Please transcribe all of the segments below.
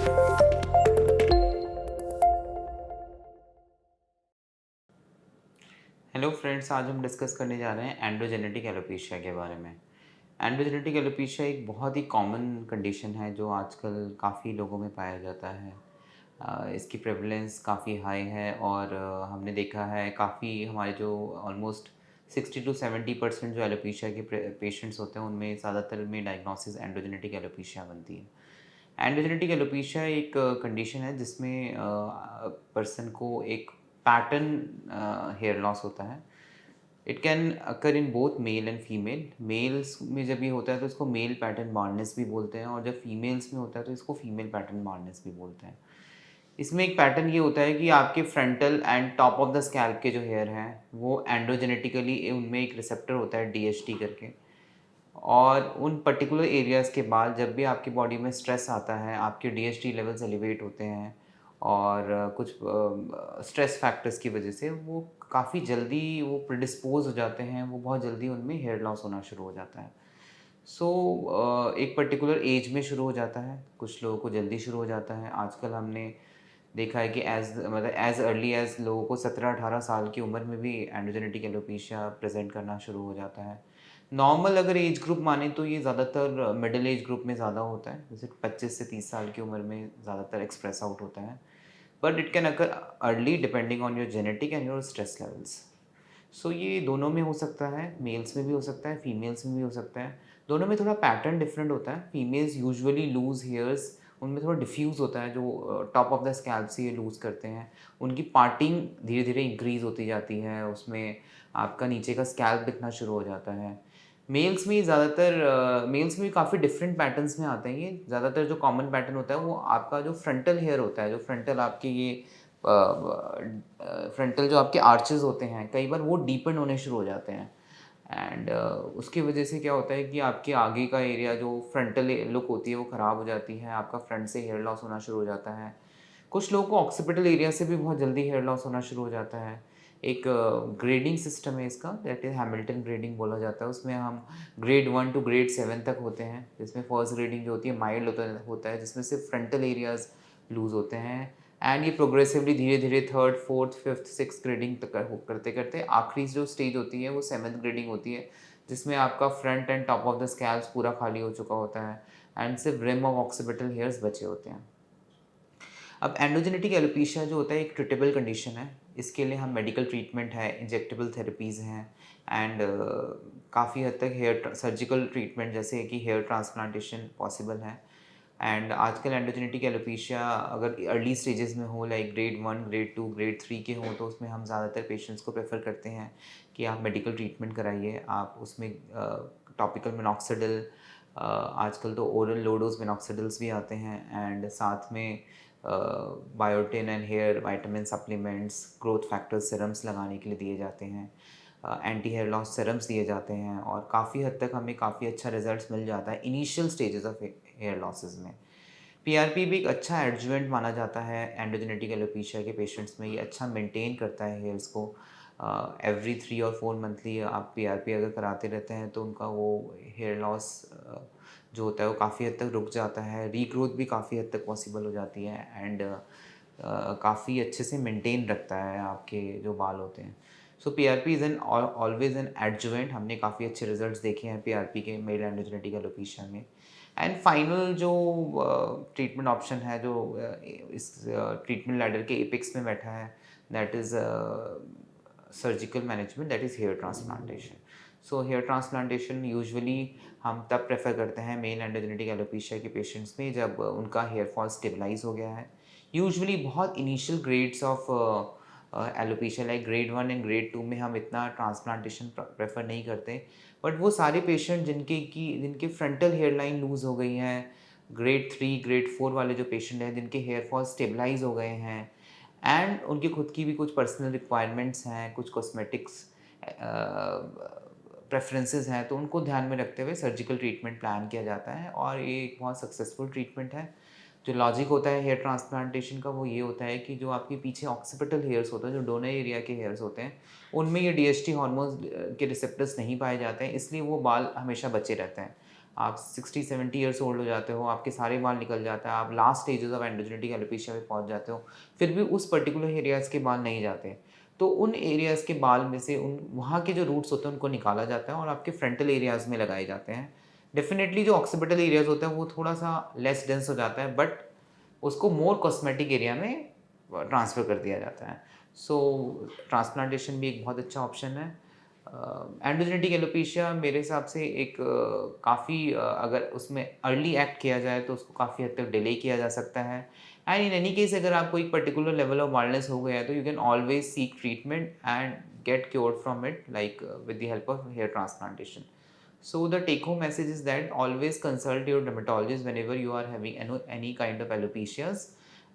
Hello friends, आज हम discuss करने जा रहे हैं एंड्रोजेनेटिक एलोपेशिया के बारे में। एंड्रोजेनेटिक एलोपेशिया एक बहुत ही कॉमन कंडीशन है जो आजकल काफ़ी लोगों में पाया जाता है। इसकी प्रेवलेंस काफ़ी हाई है और हमने देखा है काफ़ी हमारे जो ऑलमोस्ट 60 टू 70% जो एलोपेशिया के पेशेंट्स होते हैं उनमें ज़्यादातर में डायग्नोसिस एंड्रोजेनेटिक एलोपेशिया बनती है। एंड्रोजेनेटिक एलोपेशिया एक कंडीशन है जिसमें पर्सन को एक पैटर्न हेयर लॉस होता है। It can occur in both male and female. Males में जब ये होता है तो इसको मेल पैटर्न बाल्डनेस भी बोलते हैं और जब फीमेल्स में होता है तो इसको फीमेल पैटर्न बाल्डनेस भी बोलते हैं। इसमें एक पैटर्न ये होता है कि आपके frontal and top of the scalp के जो हेयर हैं वो एंड्रोजेनेटिकली उनमें एक रिसेप्टर होता है डीएचटी करके। और उन पर्टिकुलर एरियाज़ के बाद जब भी आपकी बॉडी में स्ट्रेस आता है, आपके डीएचटी लेवल्स एलिवेट होते हैं और कुछ स्ट्रेस फैक्टर्स की वजह से वो काफ़ी जल्दी वो प्रिडिस्पोज हो जाते हैं, वो बहुत जल्दी उनमें हेयर लॉस होना शुरू हो जाता है। एक पर्टिकुलर एज में शुरू हो जाता है, कुछ लोगों को जल्दी शुरू हो जाता है। आजकल हमने देखा है कि एज़ अर्ली एज़ लोगों को 17-18 साल की उम्र में भी एंड्रोजेनेटिक एलोपेशिया प्रेज़ेंट करना शुरू हो जाता है। नॉर्मल अगर एज ग्रुप माने तो ये ज़्यादातर मिडल एज ग्रुप में ज़्यादा होता है, जैसे 25 से 30 साल की उम्र में ज़्यादातर एक्सप्रेस आउट होता है। But it can occur early depending on your genetic and your stress levels. ये दोनों में हो सकता है, मेल्स में भी हो सकता है, फीमेल्स में भी हो सकता है। दोनों में थोड़ा पैटर्न डिफरेंट होता है। फीमेल्स यूजुअली लूज़ हेयर्स उनमें थोड़ा डिफ्यूज़ होता है, जो टॉप ऑफ द स्कैल्प से ये लूज़ करते हैं। उनकी पार्टिंग धीरे-धीरे इंक्रीज़ होती जाती है, उसमें आपका नीचे का स्कैल्प दिखना शुरू हो जाता है। मेल्स में काफ़ी डिफरेंट पैटर्न्स में आते हैं ये। ज़्यादातर जो कॉमन पैटर्न होता है वो आपका जो फ्रंटल हेयर होता है, जो फ्रंटल आपके ये फ्रंटल जो आपके आर्चेज़ होते हैं, कई बार वो डीपन होने शुरू हो जाते हैं। एंड उसकी वजह से क्या होता है कि आपके आगे का एरिया जो फ्रंटल लुक होती है वो ख़राब हो जाती है, आपका फ्रंट से हेयर लॉस होना शुरू हो जाता है। कुछ लोगों को ऑक्सीपिटल एरिया से भी बहुत जल्दी हेयर लॉस होना शुरू हो जाता है। एक ग्रेडिंग सिस्टम है इसका, दैट इज़ हैमिल्टन ग्रेडिंग बोला जाता है। उसमें हम ग्रेड 1 टू ग्रेड 7 तक होते हैं, जिसमें फर्स्ट ग्रेडिंग जो होती है माइल्ड होता है जिसमें सिर्फ फ्रंटल एरियाज़ लूज़ होते हैं। एंड ये प्रोग्रेसिवली धीरे-धीरे 3rd, 4th, 5th, 6th grading तक करते-करते आखिरी जो स्टेज होती है वो 7th ग्रेडिंग होती है, जिसमें आपका front end top of the scalps पूरा खाली हो चुका होता है एंड सिर्फ रिम ऑफ ऑक्सीपिटल हेयर्स बचे होते हैं। अब एंडोजेनेटिक एलोपेशिया जो होता है एक ट्रीटेबल कंडीशन है। इसके लिए हम मेडिकल ट्रीटमेंट है, इंजेक्टेबल थेरेपीज़ हैं एंड काफ़ी हद तक सर्जिकल ट्रीटमेंट जैसे कि हेयर ट्रांसप्लांटेशन पॉसिबल है। एंड आजकल एंडोजेनेटिक एलोपेशिया अगर अर्ली स्टेजेस में हो, लाइक ग्रेड 1, ग्रेड 2, ग्रेड 3 के हों, तो उसमें हम ज़्यादातर पेशेंट्स को प्रेफर करते हैं कि आप मेडिकल ट्रीटमेंट कराइए। आप उसमें टॉपिकल मिनॉक्सिडिल, आजकल तो ओरल लो डोज़ मिनॉक्सिडिल्स भी आते हैं एंड साथ में biotin and hair vitamin supplements, growth factor serums लगाने के लिए दिए जाते हैं। एंटी हेयर लॉस सीरम्स दिए जाते हैं और काफ़ी हद तक हमें काफ़ी अच्छा रिजल्ट्स मिल जाता है initial stages of hair losses में। पीआरपी भी एक अच्छा एडजुवेंट माना जाता है एंडोजेनेटिक एलोपेशिया के पेशेंट्स में। ये अच्छा मेंटेन करता है हेयर्स को। एवरी 3 और 4 मंथली आप पीआरपी अगर कराते रहते हैं तो उनका वो हेयर लॉस जो होता है वो काफ़ी हद तक रुक जाता है। रीग्रोथ भी काफ़ी हद तक पॉसिबल हो जाती है एंड काफ़ी अच्छे से मेंटेन रखता है आपके जो बाल होते हैं। PRP is an always an adjuvant. हमने काफ़ी अच्छे रिजल्ट्स देखे हैं पीआरपी के मेल एंडोजेनेटिक एलोपेशिया में। एंड फाइनल जो ट्रीटमेंट ऑप्शन है जो इस ट्रीटमेंट लैडर के एपेक्स में बैठा है, that is surgical management, that is hair transplantation. Hair transplantation usually हम तब प्रेफर करते हैं मेल एंडोजेनेटिक एलोपेशिया के पेशेंट्स में जब उनका हेयर फॉल स्टेबलाइज हो गया है। यूजुअली बहुत initial grades of alopecia like grade 1 and grade 2 में हम इतना ट्रांसप्लांटेशन प्रेफर नहीं करते। बट वो सारे पेशेंट जिनके फ्रंटल हेयर लाइन लूज़ हो गई हैं, ग्रेड 3, ग्रेड 4 वाले जो पेशेंट हैं जिनके हेयर फॉल स्टेबलाइज हो गए हैं एंड उनकी खुद की भी कुछ पर्सनल रिक्वायरमेंट्स हैं, कुछ कॉस्मेटिक्स प्रेफरेंसेस हैं, तो उनको ध्यान में रखते हुए सर्जिकल ट्रीटमेंट प्लान किया जाता है और ये एक बहुत सक्सेसफुल ट्रीटमेंट है। जो लॉजिक होता है हेयर ट्रांसप्लांटेशन का वो ये होता है कि जो आपके पीछे ऑक्सीपिटल हेयर्स होते हैं, जो डोनर एरिया के हेयर्स होते हैं, उनमें ये डीएचटी हार्मोन्स के रिसेप्टर्स नहीं पाए जाते हैं, इसलिए वो बाल हमेशा बचे रहते हैं। आप 60-70 ईयर्स ओल्ड हो जाते हो, आपके सारे बाल निकल जाता है, आप last stages of endogenetic alopecia पे पहुंच जाते हो, फिर भी उस पर्टिकुलर एरियाज़ के बाल नहीं जाते, तो उन एरियाज़ के बाल में से उन वहाँ के जो रूट्स होते हैं उनको निकाला जाता है और आपके फ्रंटल एरियाज़ में लगाए जाते हैं। डेफिनेटली जो ऑक्सीपिटल एरियाज़ होते हैं वो थोड़ा सा लेस डेंस हो जाता है, बट उसको मोर कॉस्मेटिक एरिया में ट्रांसफ़र कर दिया जाता है। सो ट्रांसप्लांटेशन भी एक बहुत अच्छा ऑप्शन है। एंडोजेनेटिक एलोपेशिया मेरे हिसाब से एक काफ़ी अगर उसमें अर्ली एक्ट किया जाए तो उसको काफ़ी हद तक डिले किया जा सकता है। एंड इन एनी केस अगर आपको एक पर्टिकुलर लेवल ऑफ बाल्डनेस हो गया है तो you can always seek treatment and get cured from it like with the help of hair transplantation. So the take home message is that always consult your dermatologist whenever you are having any kind of alopecias.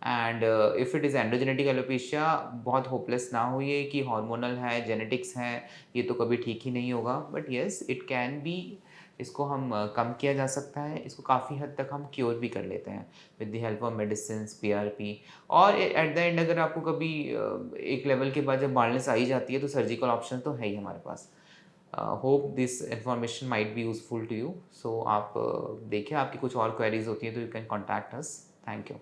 And if it is endogenetic alopecia बहुत hopeless ना होइए कि hormonal है, genetics है, ये तो कभी ठीक ही नहीं होगा, but yes it can be, इसको हम कम किया जा सकता है, इसको काफ़ी हद तक हम क्योर भी कर लेते हैं with the help of medicine, PRP. और एट द एंड अगर आपको कभी एक लेवल के बाद जब बाल्डनेस आ ही जाती है तो सर्जिकल ऑप्शन तो है ही हमारे पास। Hope this information might be useful to you. So आप देखिए, आपकी कुछ और क्वेरीज होती हैं तो you can contact us. Thank you.